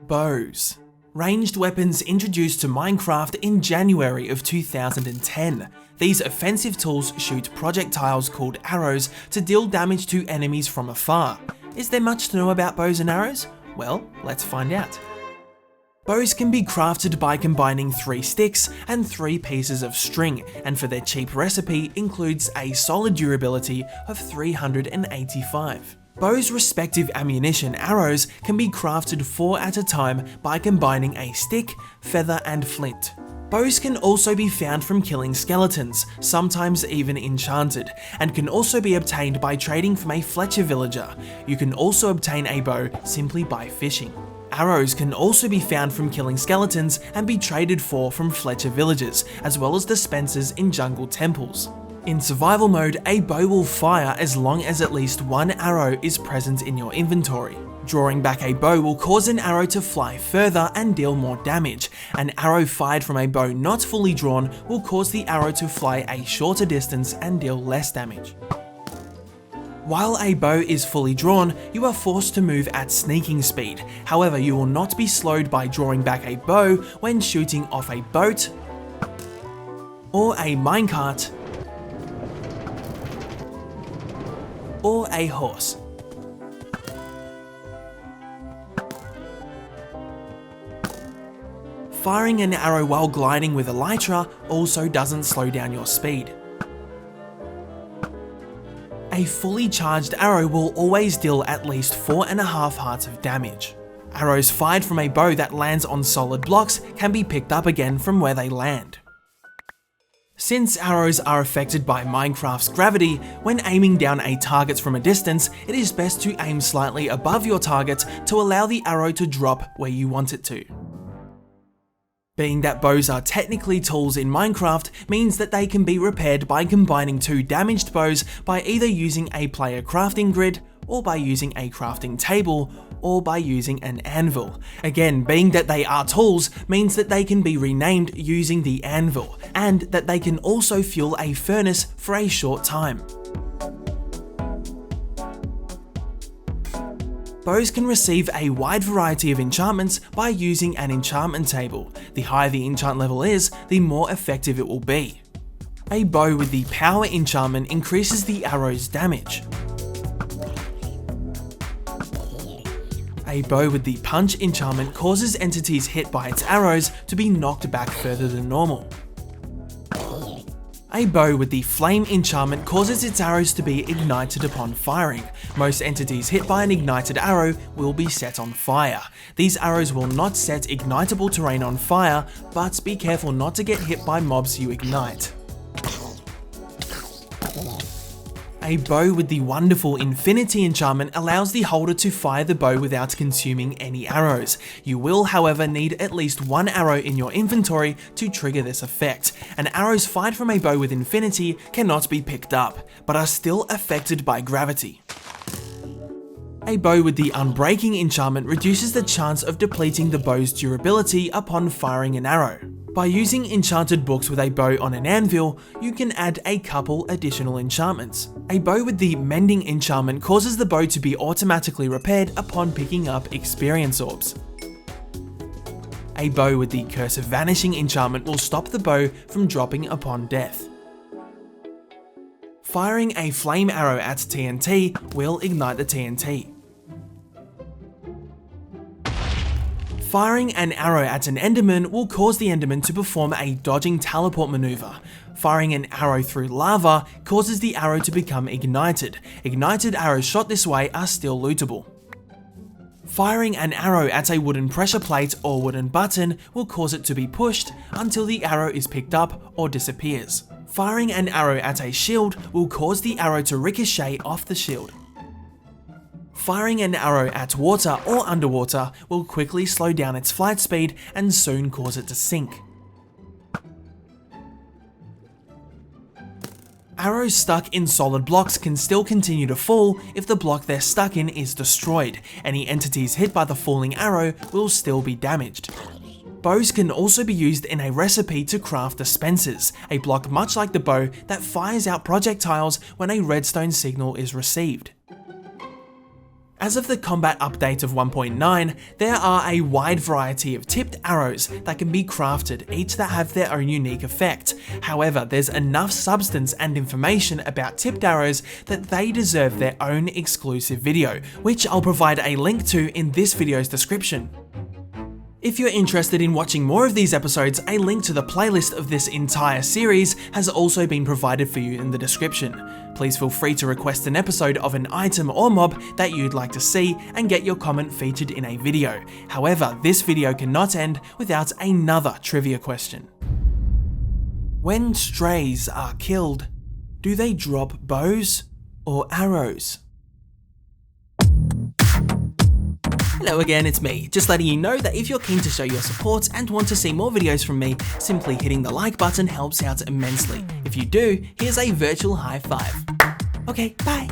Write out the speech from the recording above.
Bows. Ranged weapons introduced to Minecraft in January of 2010. These offensive tools shoot projectiles called arrows to deal damage to enemies from afar. Is there much to know about bows and arrows? Well, let's find out. Bows can be crafted by combining 3 sticks and 3 pieces of string, and for their cheap recipe includes a solid durability of 385. Bows' respective ammunition arrows can be crafted 4 at a time by combining a stick, feather and flint. Bows can also be found from killing skeletons, sometimes even enchanted, and can also be obtained by trading from a Fletcher villager. You can also obtain a bow simply by fishing. Arrows can also be found from killing skeletons and be traded for from Fletcher villagers, as well as dispensers in jungle temples. In survival mode, a bow will fire as long as at least 1 arrow is present in your inventory. Drawing back a bow will cause an arrow to fly further and deal more damage. An arrow fired from a bow not fully drawn will cause the arrow to fly a shorter distance and deal less damage. While a bow is fully drawn, you are forced to move at sneaking speed. However, you will not be slowed by drawing back a bow when shooting off a boat or a minecart or a horse. Firing an arrow while gliding with elytra also doesn't slow down your speed. A fully charged arrow will always deal at least 4.5 hearts of damage. Arrows fired from a bow that lands on solid blocks can be picked up again from where they land. Since arrows are affected by Minecraft's gravity, when aiming down a target from a distance, it is best to aim slightly above your target to allow the arrow to drop where you want it to. Being that bows are technically tools in Minecraft means that they can be repaired by combining 2 damaged bows by either using a player crafting grid, or by using a crafting table, or by using an anvil. Again, being that they are tools means that they can be renamed using the anvil, and that they can also fuel a furnace for a short time. Bows can receive a wide variety of enchantments by using an enchantment table. The higher the enchant level is, the more effective it will be. A bow with the power enchantment increases the arrow's damage. A bow with the punch enchantment causes entities hit by its arrows to be knocked back further than normal. A bow with the flame enchantment causes its arrows to be ignited upon firing. Most entities hit by an ignited arrow will be set on fire. These arrows will not set ignitable terrain on fire, but be careful not to get hit by mobs you ignite. A bow with the wonderful Infinity enchantment allows the holder to fire the bow without consuming any arrows. You will, however, need at least 1 arrow in your inventory to trigger this effect, and arrows fired from a bow with Infinity cannot be picked up, but are still affected by gravity. A bow with the Unbreaking enchantment reduces the chance of depleting the bow's durability upon firing an arrow. By using enchanted books with a bow on an anvil, you can add a couple additional enchantments. A bow with the Mending enchantment causes the bow to be automatically repaired upon picking up experience orbs. A bow with the Curse of Vanishing enchantment will stop the bow from dropping upon death. Firing a flame arrow at TNT will ignite the TNT. Firing an arrow at an Enderman will cause the Enderman to perform a dodging teleport maneuver. Firing an arrow through lava causes the arrow to become ignited. Ignited arrows shot this way are still lootable. Firing an arrow at a wooden pressure plate or wooden button will cause it to be pushed until the arrow is picked up or disappears. Firing an arrow at a shield will cause the arrow to ricochet off the shield. Firing an arrow at water or underwater will quickly slow down its flight speed and soon cause it to sink. Arrows stuck in solid blocks can still continue to fall if the block they're stuck in is destroyed. Any entities hit by the falling arrow will still be damaged. Bows can also be used in a recipe to craft dispensers, a block much like the bow that fires out projectiles when a redstone signal is received. As of the combat update of 1.9, there are a wide variety of tipped arrows that can be crafted, each that have their own unique effect. However, there's enough substance and information about tipped arrows that they deserve their own exclusive video, which I'll provide a link to in this video's description. If you're interested in watching more of these episodes, a link to the playlist of this entire series has also been provided for you in the description. Please feel free to request an episode of an item or mob that you'd like to see and get your comment featured in a video. However, this video cannot end without another trivia question. When strays are killed, do they drop bows or arrows? Hello again, it's me, just letting you know that if you're keen to show your support and want to see more videos from me, simply hitting the like button helps out immensely. If you do, here's a virtual high five. Okay, bye.